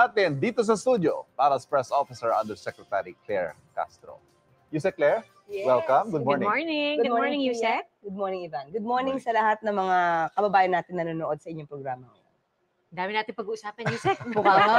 natin dito sa studio para sa Press Officer Undersecretary Claire Castro. Yusek Claire, yes. Welcome. Good morning. Good morning. Good morning, Yusek. Good morning, Ivan. Good morning sa lahat ng mga kababayan natin na nanonood sa inyong programa. Dami natin pag-uusapan, Yusek. Mukha nga.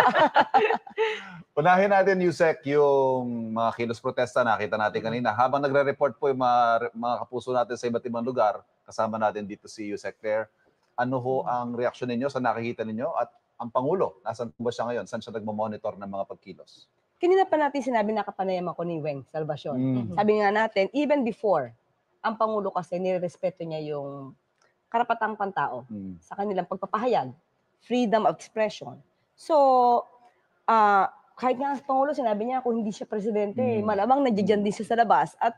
Unahin natin, Yusek, yung mga kilos protesta nakita natin kanina. Habang nagre-report po yung mga kapuso natin sa iba't ibang lugar, kasama natin dito si Yusek Claire. Ano ho ang reaksyon ninyo sa nakikita ninyo? At ang Pangulo, nasan po ba siya ngayon? Saan siya nagmamonitor ng mga pagkilos? Kanina pa natin sinabi na kapanayam ako ni Weng Salvacion. Sabi nga natin, even before, ang Pangulo kasi nirespeto niya yung karapatang pantao sa kanilang pagpapahayag, freedom of expression. So, kahit nga ang Pangulo, sinabi niya kung hindi siya presidente, malamang nandiyan din siya sa labas at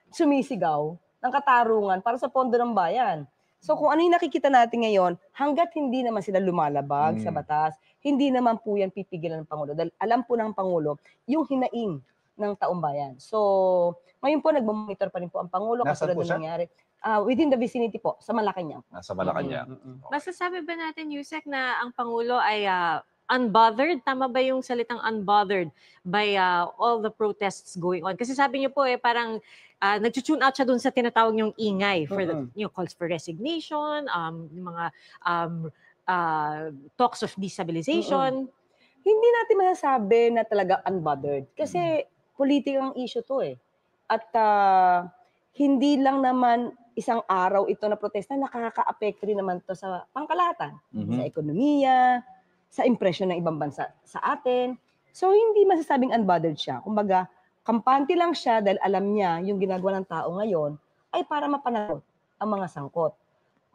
sumisigaw ng katarungan para sa pondo ng bayan. So kung ano yung nakikita natin ngayon, hanggat hindi naman sila lumalabag sa batas, hindi naman po yan pipigilan ng Pangulo. Dahil alam po ng Pangulo yung hinaing ng taong bayan. So ngayon po nagmamonitor pa rin po ang Pangulo kasunod ng nangyari. Within the vicinity po, sa Malacanang. Sa Malacanang. Masasabi ba natin, Yusek, na ang Pangulo ay unbothered? Tama ba yung salitang unbothered by all the protests going on? Kasi sabi niyo po parang nag-tune out siya dun sa tinatawag niyong ingay for the calls for resignation, yung mga talks of destabilization. Hindi natin masasabi na talaga unbothered kasi politikang issue to At hindi lang naman isang araw ito na protesta, nakaka-apekto rin naman to sa pangkalahatan, sa ekonomiya, sa impresyon ng ibang bansa sa atin. So hindi masasabing unbothered siya. Kumbaga, kampante lang siya dahil alam niya yung ginagawa ng tao ngayon ay para mapanagot ang mga sangkot.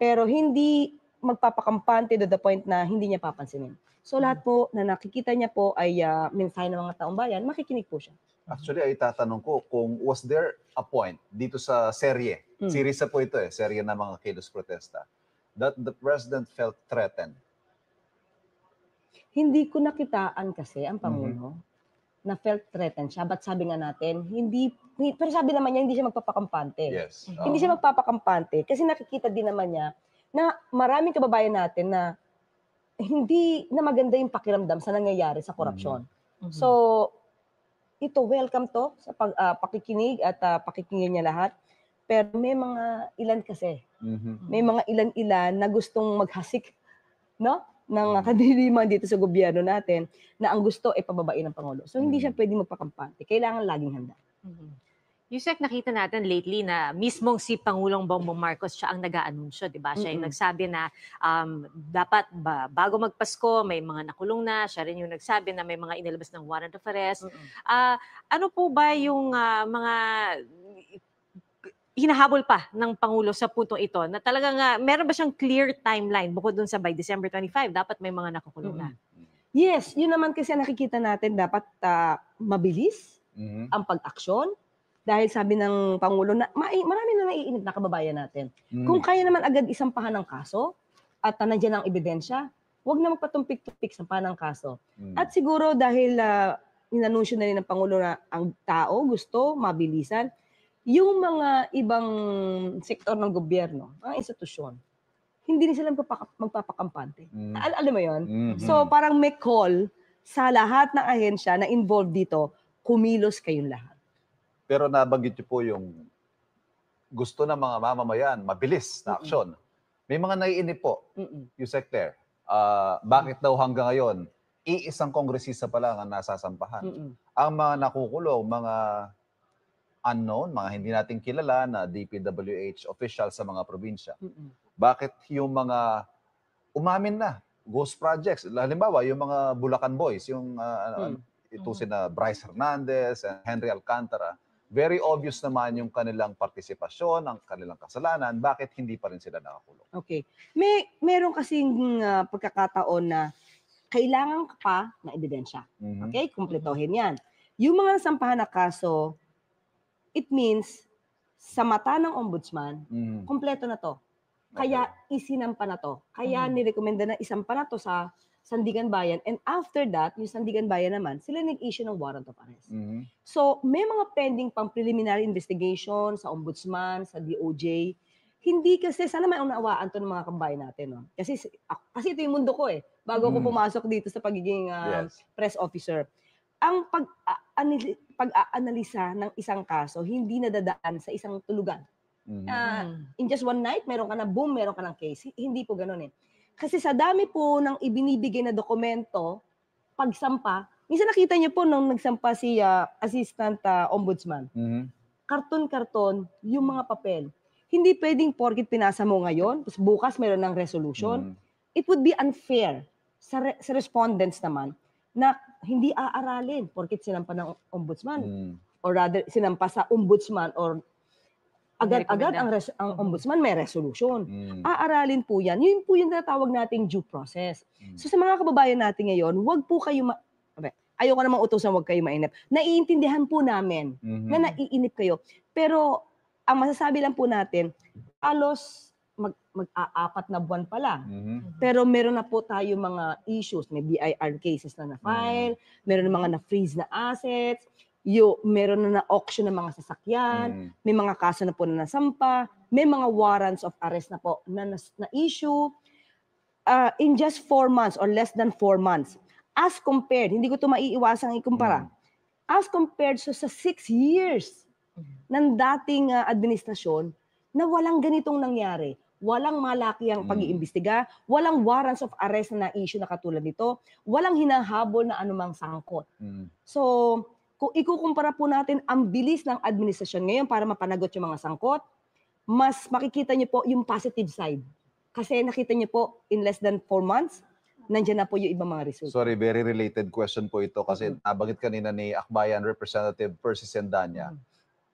Pero hindi magpapakampante to the point na hindi niya papansinin. So lahat po na nakikita niya po ay mensahe ng mga taong bayan, makikinig po siya. Actually, ay tatanong ko kung was there a point dito sa serye, series na po ito serye ng mga kilos protesta, that the president felt threatened? Hindi ko nakitaan kasi ang Pangulo na felt threatened siya. But sabi nga natin, pero sabi naman niya, hindi siya magpapakampante. Yes. Hindi siya magpapakampante kasi nakikita din naman niya na maraming kababayan natin na hindi na maganda yung pakiramdam sa nangyayari sa korupsyon. So, ito, welcome to sa pakikinig at pakikinggan niya lahat. Pero may mga ilan kasi, may mga ilan-ilan na gustong maghasik, no? Ng kadiliman dito sa gobyerno natin na ang gusto ay pababain ng Pangulo. So, hindi siya pwedeng magpakampante. Kailangan laging handa. Yusek, nakita natin lately na mismong si Pangulong Bongbong Marcos siya ang nag-aanunsyo, di ba? Siya yung nagsabi na dapat bago magpasko, may mga nakulong na. Siya rin yung nagsabi na may mga inilabas ng warrant of arrest. Ano po ba yung mga hinahabol pa ng Pangulo sa puntong ito na talagang meron ba siyang clear timeline bukod dun sa by December 25, dapat may mga nakukulong na? Yes, yun naman kasi nakikita natin dapat mabilis ang pag-aksyon dahil sabi ng Pangulo na marami na naiinit na kababayan natin. Kung kaya naman agad isampahan ng kaso at nandiyan ang ebidensya, huwag na magpatumpik-tumpik sampahan ng kaso. At siguro dahil inanunsyo na rin ng Pangulo na ang tao gusto mabilisan, yung mga ibang sektor ng gobyerno, mga institusyon, hindi rin sila magpapakampante. Alam mo yun? So parang may call sa lahat ng ahensya na involved dito, kumilos kayong lahat. Pero nabanggit niyo po yung gusto ng mga mamamayan, mabilis na aksyon. May mga naiinip po, Yusek Claire. Bakit daw hanggang ngayon, iisang kongresista pa lang ang nasasampahan? Ang mga nakukulong, mga unknown, mga hindi natin kilala na DPWH official sa mga probinsya. Bakit yung mga umamin na, ghost projects, halimbawa yung mga Bulacan Boys, yung ito sina Bryce Hernandez and Henry Alcantara, very obvious naman yung kanilang partisipasyon, ang kanilang kasalanan, bakit hindi pa rin sila nakakulong? Okay. Meron kasing pagkakataon na kailangan ka pa na ebidensya. Okay? Kumpletohin yan. Yung mga nasampahan na kaso, it means sa mata ng ombudsman, kompleto na to. Kaya isinampa na to. Kaya nirekomenda na isampa na to sa Sandigan Bayan. And after that, yung Sandigan Bayan naman, sila nag-issue ng warrant of arrest. So, may mga pending pang preliminary investigation sa ombudsman, sa DOJ. Hindi kasi, sana may unawaan to ng mga kababayan natin. No? Kasi ito yung mundo ko eh. Bago ako pumasok dito sa pagiging press officer. Ang pag-aanalisa ng isang kaso, hindi nadadaan sa isang tulugan. In just one night, meron ka na boom, meron ka ng case. Hindi po ganun eh. Kasi sa dami po ng ibinibigay na dokumento, pagsampa, minsan nakita niyo po nung nagsampa si Assistant Ombudsman, karton-karton yung mga papel. Hindi pwedeng porkit pinasa mo ngayon, tapos bukas meron ng resolution. It would be unfair sa respondents naman na hindi aaralin porkit sinampa ng ombudsman. Or rather, sinampa sa ombudsman or agad-agad ang ombudsman may resolution. Aaralin po yan. Yun po yung natawag nating due process. So sa mga kababayan natin ngayon, wag po kayo ayoko namang utusan, wag kayo mainip. Naiintindihan po namin na naiinip kayo. Pero ang masasabi lang po natin, halos mag-aapat na buwan pa lang. Pero meron na po tayo mga issues. May BIR cases na na-file, meron na mga na-freeze na assets, meron na na-auction ng mga sasakyan, may mga kaso na po na nasampa, may mga warrants of arrest na po na issue in just 4 months or less than 4 months. As compared, hindi ko ito maiiwasang ikumpara, as compared sa 6 years ng dating administrasyon na walang ganitong nangyari. Walang malakihang pag-iimbestiga, walang warrants of arrest na issue na katulad nito, walang hinahabol na anumang sangkot. So, kung ikukumpara po natin ang bilis ng administrasyon ngayon para mapanagot yung mga sangkot, mas makikita niyo po yung positive side. Kasi nakita niyo po, in less than 4 months, nandiyan na po yung ibang mga results. Sorry, very related question po ito kasi nabanggit kanina ni Akbayan Representative Percy Sendanya.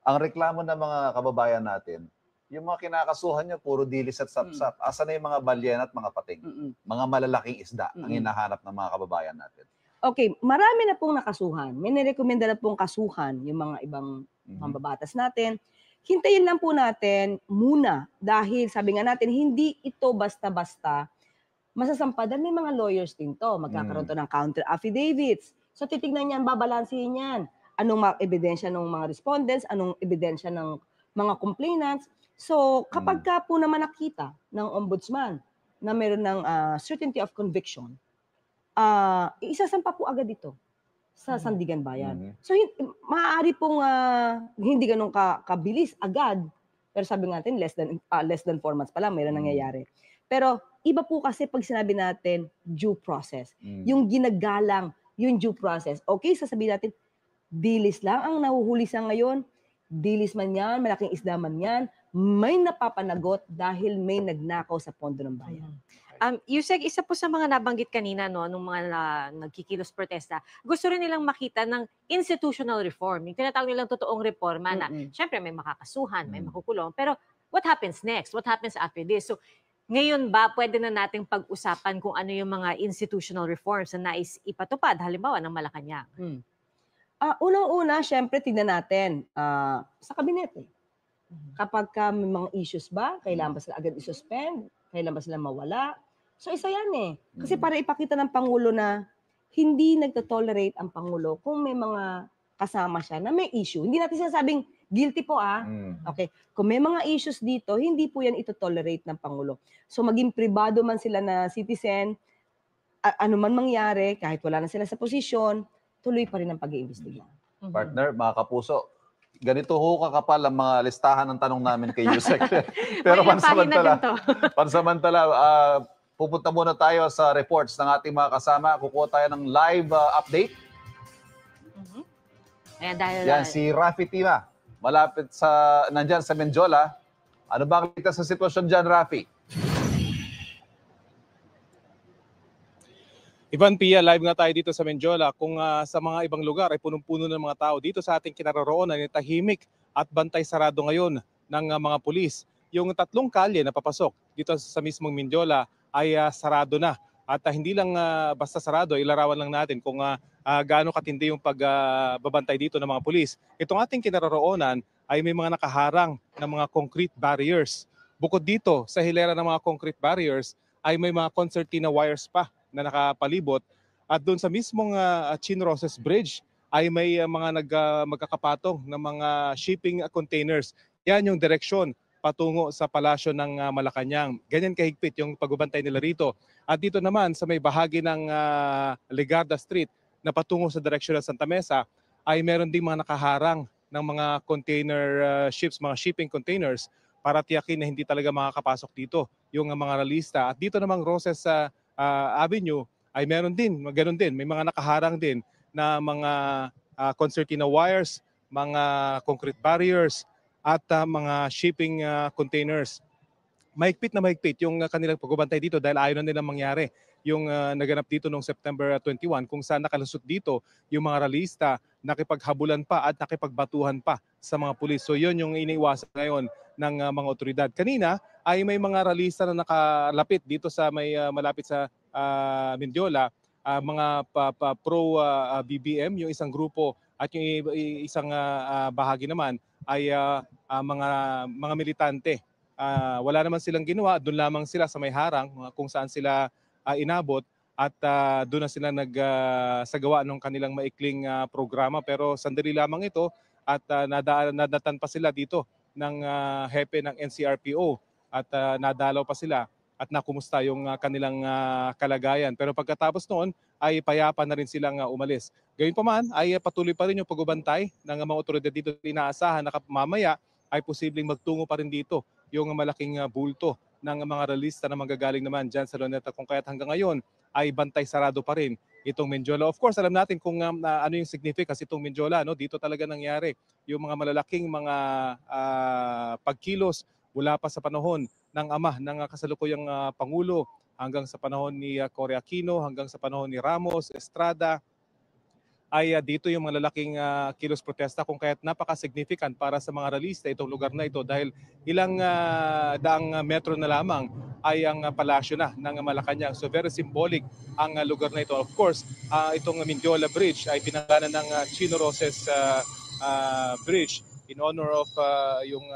Ang reklamo ng mga kababayan natin, yung mga kinakasuhan niya, puro dilis at sapsap. Asa na yung mga balyen at mga pating? Mga malalaking isda ang hinahanap ng mga kababayan natin. Okay, marami na pong nakasuhan. May nirekomenda na pong kasuhan yung mga ibang mambabatas natin. Hintayin lang po natin muna dahil sabi nga natin, hindi ito basta-basta masasampa. Dahil may mga lawyers din to. Magkakaroon to ng counter affidavits. So titignan niyan, babalansihin yan. Anong mga ebidensya ng mga respondents, anong ebidensya ng mga complainants. So kapag ka po naman nakita ng ombudsman na meron ng certainty of conviction, isasampa po agad ito sa Sandigan Bayan. So maaari pong hindi ganun kabilis agad. Pero sabi natin less than 4 months pa lang meron nangyayari. Pero iba po kasi pag sinabi natin due process. Yung ginagalang, yung due process. Okay, sasabihin natin dilis lang ang nahuhuli sa ngayon. Dilis man yan, malaking isda man yan, may napapanagot dahil may nagnakaw sa pondo ng bayan. Yusek, isa po sa mga nabanggit kanina, no, nung mga nagkikilos protesta, gusto rin nilang makita ng institutional reform. Yung tinatawag nilang totoong reforma na, syempre may makakasuhan, may makukulong, pero what happens next? What happens after this? So, ngayon ba, pwede na nating pag-usapan kung ano yung mga institutional reforms na nais ipatupad, halimbawa ng Malacanang? Unang-una, syempre, tignan natin sa kabinete. Kapag may mga issues ba, kailangan ba sila agad isuspend? Kailangan ba sila mawala? So, isa yan eh. Kasi para ipakita ng Pangulo na hindi nagtotolerate ang Pangulo kung may mga kasama siya na may issue. Hindi natin sinasabing guilty po Okay. Kung may mga issues dito, hindi po yan itotolerate ng Pangulo. So, maging pribado man sila na citizen, ano man mangyari, kahit wala na sila sa posisyon, tuloy pa rin ang pag-iimbestiga. Partner, mga kapuso, ganito ho kakapal ang mga listahan ng tanong namin kay Yusek. Pero pansamantala, pupunta muna tayo sa reports ng ating mga kasama. Kukuha tayo ng live update. Yan, si Rafi Tima. Malapit nandyan sa Menjola. Ano ba ang kita sa sitwasyon dyan, Rafi? Ivan Pia, live nga tayo dito sa Menjola. Kung sa mga ibang lugar ay punong-puno ng mga tao, dito sa ating kinaroroonan ay tahimik at bantay sarado ngayon ng mga pulis. Yung 3 kalye na papasok dito sa mismong Menjola ay sarado na. At hindi lang basta sarado, ilarawan lang natin kung gaano katindi yung pagbabantay dito ng mga pulis. Itong ating kinaroroonan ay may mga nakaharang na mga concrete barriers. Bukod dito, sa hilera ng mga concrete barriers, ay may mga concertina wires pa na nakapalibot. At doon sa mismong Chinroses Bridge ay may mga magkakapatong ng mga shipping containers. Yan yung direksyon patungo sa palasyo ng Malacanang. Ganyan kahigpit yung pagbabantay nila rito. At dito naman sa may bahagi ng Legarda Street na patungo sa direksyon ng Santa Mesa ay meron ding mga nakaharang ng mga container ships, mga shipping containers para tiyakin na hindi talaga makakapasok dito yung mga realista. At dito namang Roses Avenue ay meron din, ganoon din. May mga nakaharang din na mga concertina wires, mga concrete barriers, at mga shipping containers. Mahigpit na mahigpit yung kanilang pagbabantay dito dahil ayaw na nilang mangyari yung naganap dito noong September 21 kung saan nakalusot dito yung mga realista, nakipaghabulan pa at nakipagbatuhan pa sa mga pulis. So yun yung iniiwasan ngayon ng mga otoridad. Kanina ay may mga realista na nakalapit dito sa may malapit sa Mendiola, mga pro BBM, yung isang grupo, at yung isang bahagi naman ay mga militante. Wala naman silang ginawa, doon lamang sila sa may harang kung saan sila inabot at doon na sila nagsagawa ng kanilang maikling programa. Pero sandali lamang ito at nadatan pa sila dito ng hepe ng NCRPO at nadalaw pa sila at nakumusta yung kanilang kalagayan. Pero pagkatapos noon ay payapa na rin silang umalis. Gayunpaman ay patuloy pa rin yung pagbabantay ng mga otoridad dito. Inaasahan na mamaya ay posibleng magtungo pa rin dito yung malaking bulto ng mga realista na manggagaling naman dyan sa Luneta, kung kaya't hanggang ngayon ay bantay sarado pa rin itong Mendiola. Of course, alam natin kung ano yung significance itong Mendiola. No? Dito talaga nangyari yung mga malalaking mga pagkilos mula pa sa panahon ng ama ng kasalukuyang Pangulo hanggang sa panahon ni Cory Aquino, hanggang sa panahon ni Ramos, Estrada, ay dito yung mga lalaking kilos protesta, kung kaya't napaka-significant para sa mga realista itong lugar na ito dahil ilang daang metro na lamang ay ang palasyo na ng Malacanang. So very symbolic ang lugar na ito. Of course, itong Mendiola Bridge ay pinanggalan ng Chino Roses Bridge in honor of yung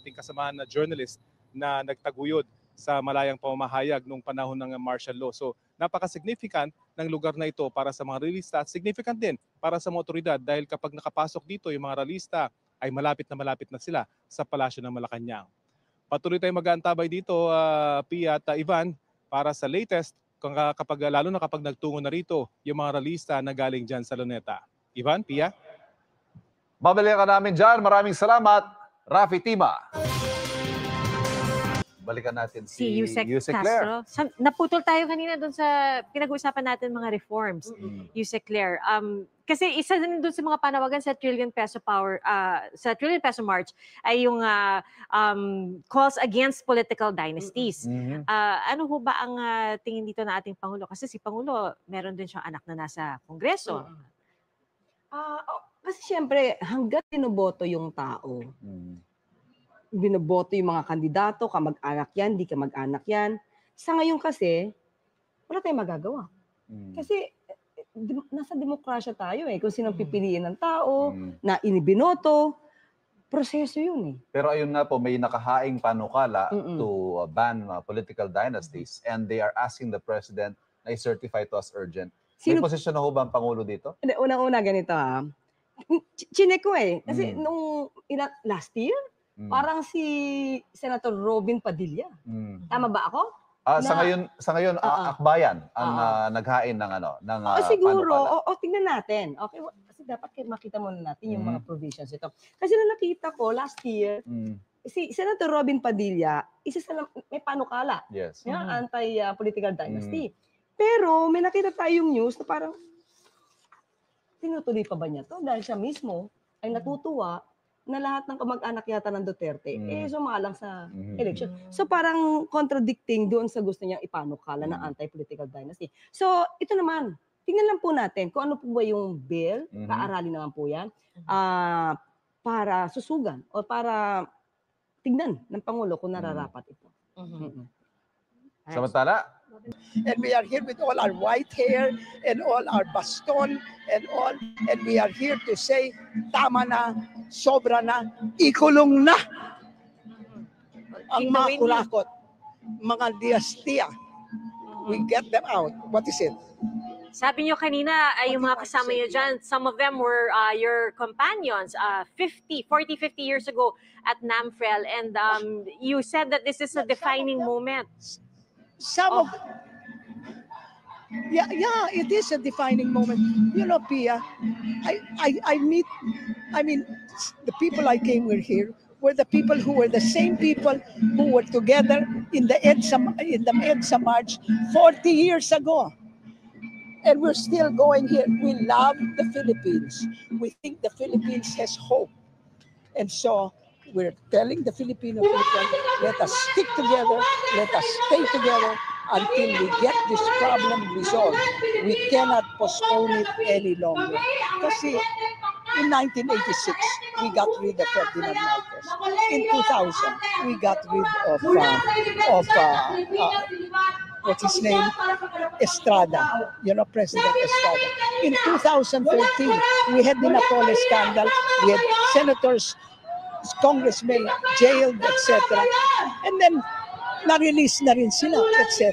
ating kasamahan na journalist na nagtaguyod sa malayang pamamahayag nung panahon ng martial law. So napaka-significant ng lugar na ito para sa mga realista at significant din para sa mga otoridad dahil kapag nakapasok dito yung mga realista ay malapit na sila sa palasyo ng Malacanang. Patuloy tayong mag-aantabay dito, Pia at Ivan, para sa latest lalo na kapag nagtungo na rito yung mga realista na galing dyan sa Luneta. Ivan, Pia? Babalikan ka namin dyan. Maraming salamat, Rafi Tima. Balikan natin si Yusek Claire. Castro. Naputol tayo kanina doon sa pinag-uusapan natin mga reforms. Yusek Claire. Kasi isa din doon sa mga panawagan sa Trillion Peso March ay yung calls against political dynasties. Ano ho ba ang tingin dito na ating Pangulo? Kasi si Pangulo, meron din siyang anak na nasa Kongreso. Kasi siyempre, hanggat binoboto yung tao, binoboto yung mga kandidato, kamag-anak yan, di kamag-anak yan. Sa ngayon kasi, wala tayong magagawa. Kasi nasa demokrasya tayo eh. Kung sinong pipiliin ng tao, na inibinoto, proseso yun eh. Pero ayun nga po, may nakahaing panukala to ban political dynasties and they are asking the president na i-certify to as urgent. May posisyon na ho ba ang Pangulo dito? Unang-una ganito ha. Chinek ko eh. Kasi nung last year, parang si Senator Robin Padilla. Tama ba ako? Sa ngayon Akbayan ang naghain ng ng siguro, panukala. tingnan natin. Okay, kasi dapat makita muna natin yung mga provisions ito. Kasi na nakita ko last year, si Senator Robin Padilla, isa sa may panukala. Yes. Anti-political dynasty. Pero may nakita tayong news na parang tinutuloy pa ba niya to? Dahil siya mismo ay natutuwa na lahat ng kamag-anak yata ng Duterte sumalang sa election. So parang contradicting doon sa gusto niyang ipanukala na anti-political dynasty. So ito naman, tingnan lang po natin kung ano po ba yung bill, kaaralin naman po yan, para susugan o para tignan ng Pangulo kung nararapat ito. Samantala, and we are here with all our white hair and all our baston and all, and we are here to say tama na, sobra na, ikulong na ang mga kurakot, mga diastiya. We get them out. What is it? Sabi nyo kanina, ay yung mga kasama nyo dyan, some of them were your companions 40, 50 years ago at NAMFREL. And you said that this is a defining moment. Some of yeah, it is a defining moment. You know, Pia, I mean, the people I came with here were the people who were the same people who were together in the EDSA March 40 years ago. And we're still going here. We love the Philippines. We think the Philippines has hope. And so we're telling the Filipino people, let us stick together, let us stay together until we get this problem resolved. We cannot postpone it any longer. Kasi in 1986, we got rid of Ferdinand Marcos. In 2000, we got rid of what's his name? Estrada, President Estrada. In 2013, we had the Napoli scandal. We had senators, congressmen jailed, etc. And then na-release na rin sila, etc.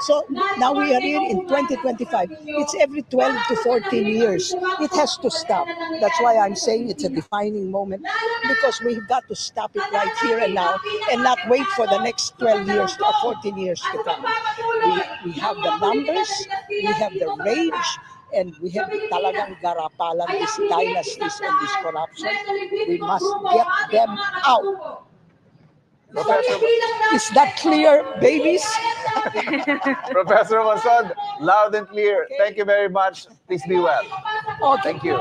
So now we are here in 2025. It's every 12 to 14 years. It has to stop. That's why I'm saying it's a defining moment, because we've got to stop it right here and now and not wait for the next 12 years or 14 years to come. We have the numbers, we have the rage, and we have talagang garapalan, these dynasties and this corruption. We must get them out. Is that clear, babies? Professor Monsod, loud and clear. Thank you very much. Please be well. Oh, Thank you.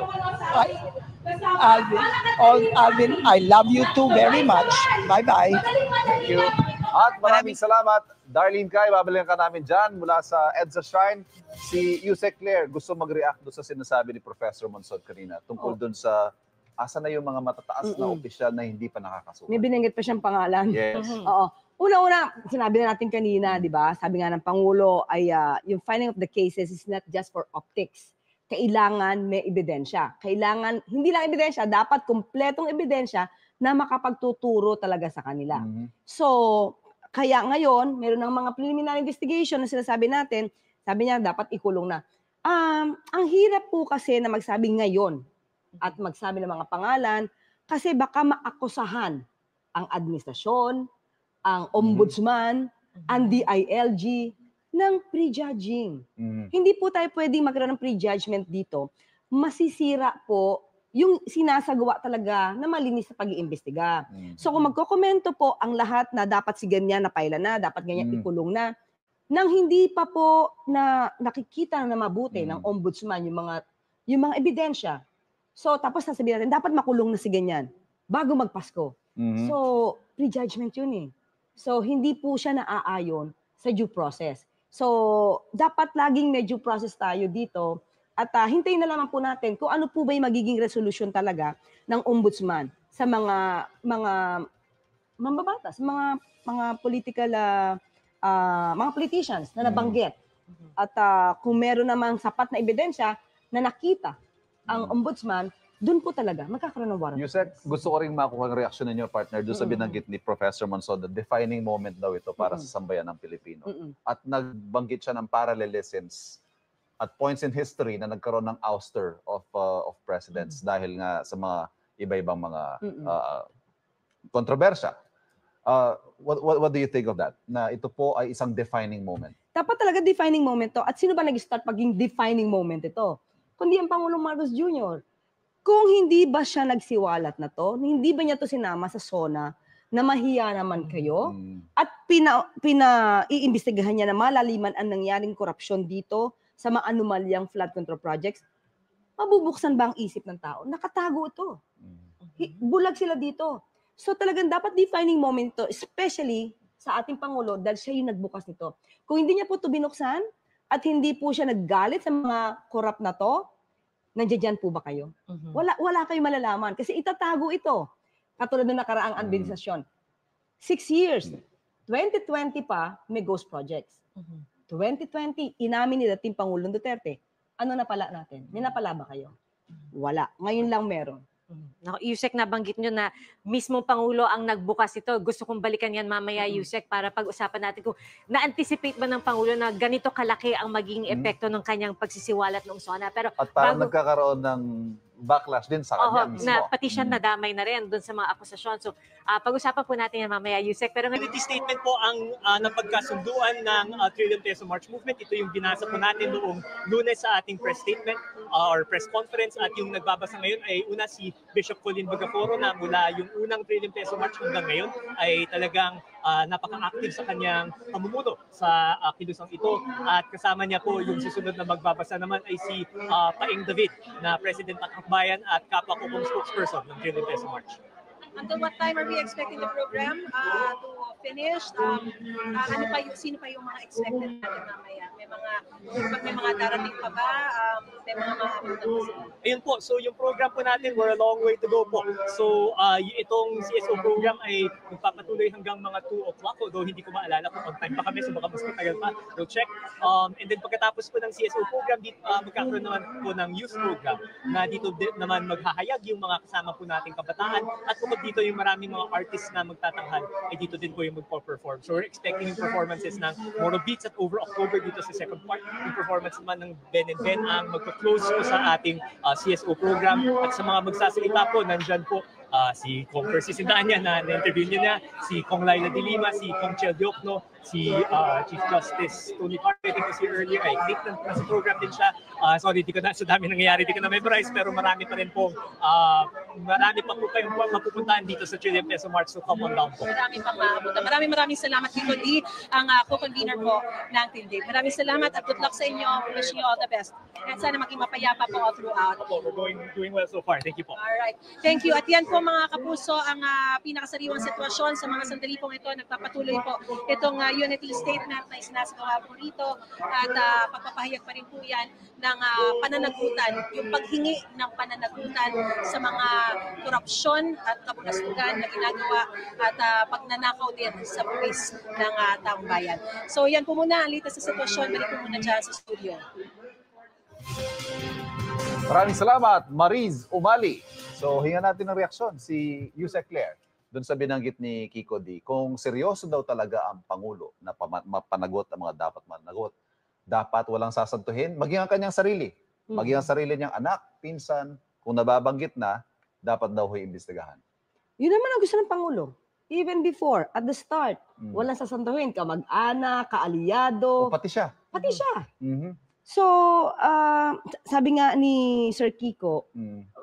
Alvin, I love you too very much. Bye-bye. Thank you. At maraming salamat. Darlene Kai, babalikan ka namin dyan mula sa EDSA Shrine. Si Yusek Claire gusto mag-react doon sa sinasabi ni Professor Monsod kanina tungkol doon sa asa na yung mga matataas na opisyal na hindi pa nakakasuhan. May binanggit pa siyang pangalan. Yes. Oo. Una-una, sinabi na natin kanina, di ba? Sabi nga ng Pangulo ay yung finding of the cases is not just for optics. Kailangan may ebidensya. Kailangan, hindi lang ebidensya, dapat kumpletong ebidensya na makapagtuturo talaga sa kanila. So, kaya ngayon, meron ng mga preliminary investigation na sinasabi natin, sabi niya dapat ikulong na. Ang hirap po kasi na magsabi ngayon at magsabi ng mga pangalan kasi baka maakusahan ang administrasyon, ang ombudsman, ang DILG ng prejudging. Hindi po tayo pwedeng magkaroon ng prejudgment dito. Masisira po yung sinasagawa talaga na malinis sa pag-iimbestiga. So kung magkokomento po ang lahat na dapat si ganyan na paila na, dapat ganyan ikulong na, nang hindi pa po na nakikita na mabuti ng ombudsman yung mga ebidensya. So tapos sasabihin natin, dapat makulong na si ganyan bago magpasko. So prejudgment yun eh. So hindi po siya naaayon sa due process. So dapat laging may due process tayo dito. At hintayin na lamang po natin kung ano po ba yung magiging resolution talaga ng ombudsman sa mga mambabatas, mga political, mga politicians na nabanggit. At kung meron namang sapat na ebidensya na nakita ang ombudsman, doon po talaga magkakaroon ng warrant. Yusek, gusto ko rin makuha ang reaksyon ninyo, partner, doon sa binanggit ni Professor Monsod, the defining moment daw ito para sa sambayan ng Pilipino. At nagbanggit siya ng parallelisms at points in history na nagkaroon ng ouster of presidents dahil nga sa mga iba-ibang mga kontrobersya. What do you think of that? Na ito po ay isang defining moment. Dapat talaga defining moment to. At sino ba nag-start maging defining moment ito? Kundi ang Pangulong Marcos Jr. Kung hindi ba siya nagsiwalat na to, hindi ba niya to sinama sa SONA na mahiya naman kayo? At iimbestigahan niya na malaliman ang nangyaring korupsyon dito sa mga anomalyang flood control projects? Mabubuksan ba ang isip ng tao? Nakatago ito. Bulag sila dito. So talagang dapat defining moment to, especially sa ating Pangulo dahil siya yung nagbukas nito. Kung hindi niya po ito binuksan at hindi po siya naggalit sa mga corrupt na to, nandiyan po ba kayo? Wala kayong malalaman kasi itatago ito. Katulad ng nakaraang administrasyon. 6 years. 2020 pa, may ghost projects. 2020, inamin ni dating Pangulong Duterte. Ano napala natin? May napala ba kayo? Wala. Ngayon lang meron. Yusek, nabanggit nyo na mismo Pangulo ang nagbukas ito. Gusto kong balikan yan mamaya, Yusek, para pag-usapan natin kung na-anticipate ba ng Pangulo na ganito kalaki ang magiging epekto ng kanyang pagsisiwalat ng SONA. Pero At parang nagkakaroon ng backlash din sa kanya mismo. na pati siya nadamay na rin doon sa mga akusasyon. So, pag-usapan po natin yan mamaya, Yusek. Pero Unity statement po ang napagkasunduan ng Trillion Peso March Movement. Ito yung binasa po natin noong Lunes sa ating press statement or press conference. At yung nagbabasa ngayon ay una si Bishop Colin Bagaforo na mula yung unang Trillion Peso March hanggang ngayon ay talagang napaka-active sa kanyang pamumuno sa kilusang ito. At kasama niya po yung susunod na magbabasa naman ay si Paing David na President ng Akbayan at kapwa ko pong spokesperson ng Trillion Peso March. Until what time are we expecting the program to finish? Sino pa yung mga expected natin mamaya? May mga darating pa ba? May mga maabutan pa sila? Ayun po, so yung program po natin, we're a long way to go po. So itong CSO program ay magpapatuloy hanggang mga 2 o'clock, although hindi ko maalala kung on time pa kami, so baka mas matagal pa. We'll check. And then pagkatapos po ng CSO program, magkakaroon naman po ng youth program na dito naman maghahayag yung mga kasama po nating kabataan. At kung dito yung maraming mga artists na magtatanghal, ay dito din po yung magpo-perform. So we're expecting yung performances ng Moro Beats at over October dito sa second part. Yung performance naman ng Ben and Ben ang magpo-close po sa ating CSO program. At sa mga magsasalita po, nandyan po si Kong Percy Sindanya na na-interview niya, si Kong Laila de Lima, si Kong Chel Diokno, si Chief Justice Tony Carpet, ko si earlier ay click na sa program din siya. Sorry, di ko na, sa dami nangyayari, di ko na memorize, pero marami pa rin po, marami pa po kayong mapupuntahan dito sa Trillion Peso March, so come on down po. Marami pang maabutan. Maraming salamat Tito D, ang co-convener po ng Team Dave. Maraming salamat at good luck sa inyo. Wishing you all the best. And sana maging mapayapa po all throughout. We're doing well so far. Thank you po. Alright. Thank you. At yan po mga kapuso, ang pinakasariwang sitwasyon sa mga sandali pong ito. Nagpapatuloy po itong unity statement na isinasagawa po rito at pagpapahayag pa rin po yan ng pananagutan, yung paghingi ng pananagutan sa mga korupsyon at kabulastugan na ginagawa at pagnanakaw din sa buwis ng taong bayan. So yan po muna ang litas sa sitwasyon. Balik po muna dyan sa studio. Maraming salamat, Mariz Umali. So, hinga natin ng reaksyon si Yusek Claire doon sa binanggit ni Kiko D. Kung seryoso daw talaga ang Pangulo na mapanagot ang mga dapat managot, dapat walang sasantuhin, maging ang kanyang sarili. Maging ang sarili niyang anak, pinsan, kung nababanggit na, dapat daw iimbestigahan. Yun naman ang gusto ng Pangulo. Even before, at the start, walang sasantuhin, kamag-anak, kaalyado. O pati siya. Pati siya. Mhm. So, sabi nga ni Sir Kiko,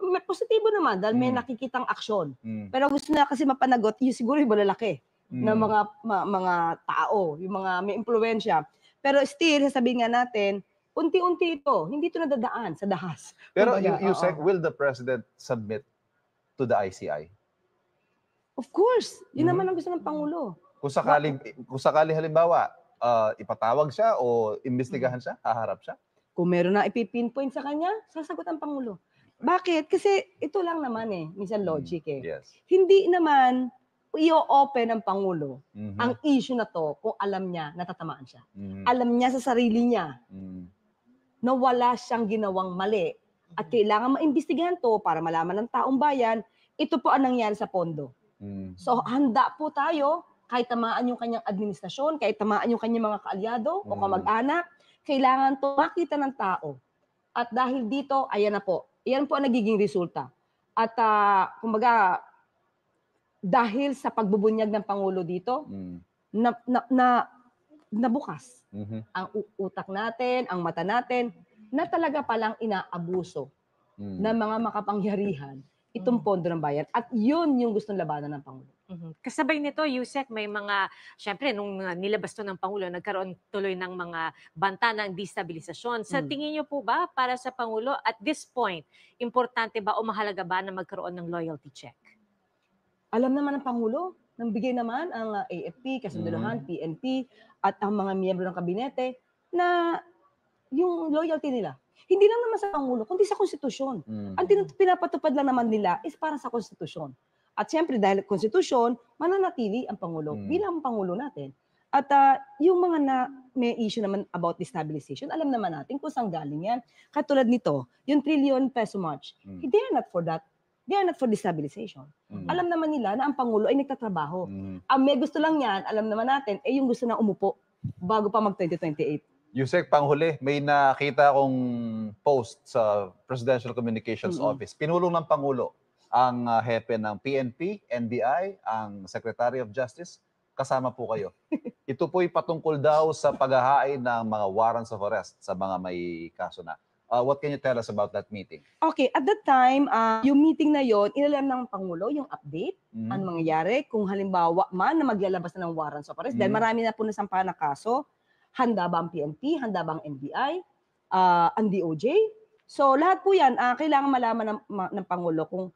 may positibo naman dahil may nakikitang aksyon. Pero gusto na kasi mapanagot, yung siguro yung malalaki na mga tao, yung mga may impluwensya. Pero still, sasabihin nga natin, unti-unti ito, hindi ito nadadaan sa dahas. Pero Yusek, will the President submit to the ICI? Of course. Yun naman ang gusto ng Pangulo. Kung sakali halimbawa, ipatawag siya o imbestigahan siya, haharap siya? Kung meron na ipipinpoint sa kanya, sasagot ang Pangulo. Bakit? Kasi ito lang naman minsan logic Yes. Hindi naman i-open ng Pangulo ang issue na to kung alam niya natatamaan siya. Alam niya sa sarili niya na wala siyang ginawang mali at kailangan maimbestigahan to para malaman ng taong bayan, ito po ang nangyari sa pondo. So handa po tayo, kahit tamaan yung kanyang administrasyon, kahit tamaan yung kanyang mga kaalyado o kamag-anak, kailangan to makita ng tao. At dahil dito, ayan na po. Iyan po ang nagiging resulta. At kumbaga, dahil sa pagbubunyag ng Pangulo dito, nabukas ang utak natin, ang mata natin, na talaga palang inaabuso ng mga makapangyarihan itong pondo ng bayan. At yun yung gustong labanan ng Pangulo. Kasabay nito, Yusek, may mga, syempre, nung nilabas to ng Pangulo, nagkaroon tuloy ng mga banta ng destabilisasyon. Sa tingin niyo po ba, para sa Pangulo, at this point, importante ba o mahalaga ba na magkaroon ng loyalty check? Alam naman ng Pangulo, nang bigay naman ang AFP, Kasunduluhan, PNP, at ang mga miyembro ng kabinete, na yung loyalty nila. Hindi lang naman sa Pangulo, kundi sa konstitusyon. Ang pinapatupad lang naman nila is para sa konstitusyon. At siyempre, dahil konstitusyon, mananatili ang Pangulo bilang Pangulo natin. At yung mga may issue naman about destabilization, alam naman natin kung saan galing yan. Katulad nito, yung Trillion Peso March, they are not for that. they are not for destabilization. Alam naman nila na ang Pangulo ay nagtatrabaho. Mhm. Ang may gusto lang yan, alam naman natin, yung gusto na umupo bago pa mag-2028. Yusek, panghuli, may nakita kong post sa Presidential Communications Office. Pinulong ng Pangulo ang hepe ng PNP, NBI, ang Secretary of Justice. Kasama po kayo. Ito po'y patungkol daw sa paghahain ng mga warrants of arrest sa mga may kaso na. What can you tell us about that meeting? Okay, at that time, yung meeting na yon, inalam ng Pangulo yung update, Mhm. ano mangyayari, kung halimbawa man na maglalabas na ng warrants of arrest, dahil marami na po nasampahan na kaso, handa ba ang PNP, handa ba ang NBI, ang DOJ? So lahat po yan, kailangan malaman ng Pangulo kung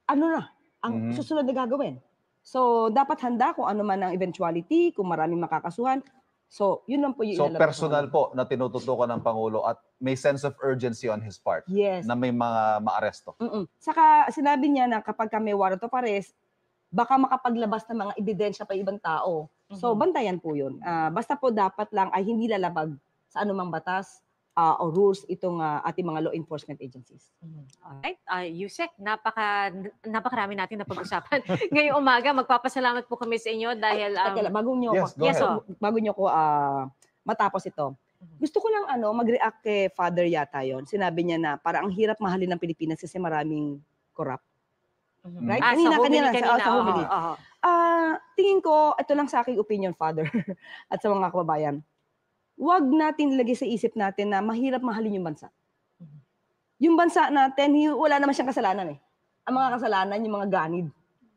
ano na ang susunod na gagawin. So dapat handa kung ano man ang eventuality, kung maraming makakasuhan. So yun lang po yung So ilalabas ng personal Pangulo. po na tinututukan ng Pangulo at may sense of urgency on his part Yes. na may mga maaresto. Saka sinabi niya na kapag may warrant of arrest, baka makapaglabas ng mga ebidensya pa ibang tao. So bantayan po yun. Basta po dapat lang ay hindi lalabag sa anumang batas o rules itong ating mga law enforcement agencies. Alright, Yusek, napakarami natin na pag-usapan. Ngayong umaga, magpapasalamat po kami sa inyo dahil... Teka lang, bago niyo Yes, go ahead. bago niyo ko matapos ito. Gusto ko lang mag-react kay Father yata yon. Sinabi niya na parang ang hirap mahalin ng Pilipinas kasi maraming corrupt. Right? Sa Kanina, homily. sa homily. Oo. Tingin ko, ito lang sa aking opinion, Father, at sa mga kababayan, huwag natin ilagay sa isip natin na mahirap mahalin yung bansa. Yung bansa natin, wala naman siyang kasalanan eh. Ang mga kasalanan, yung mga ganid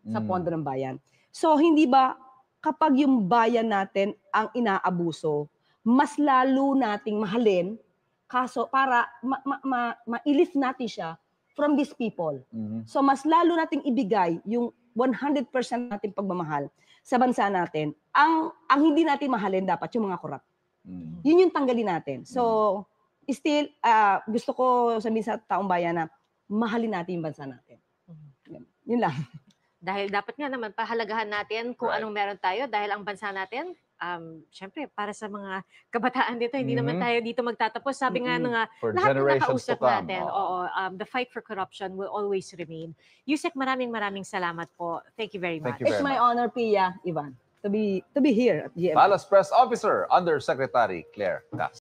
sa pondo ng bayan. So, hindi ba kapag yung bayan natin ang inaabuso, mas lalo nating mahalin, kaso para ma-lift natin siya from these people. So, mas lalo nating ibigay yung 100% nating pagmamahal sa bansa natin. Ang hindi natin mahalin dapat yung mga korap. Yun yung tanggalin natin. So, still, gusto ko sabihin sa taong bayan na mahalin natin yung bansa natin. Yun lang. Dahil dapat nga naman pahalagahan natin kung anong meron tayo dahil ang bansa natin, syempre, para sa mga kabataan dito, hindi naman tayo dito magtatapos. Sabi nga ng For lahat ng generations to nakausap come. natin, the fight for corruption will always remain. Yusek, maraming salamat po. Thank you very much. Thank you It's very my much. honor, Pia, Ivan, to be here at GMA. Palace Press Officer, Undersecretary Claire Cas.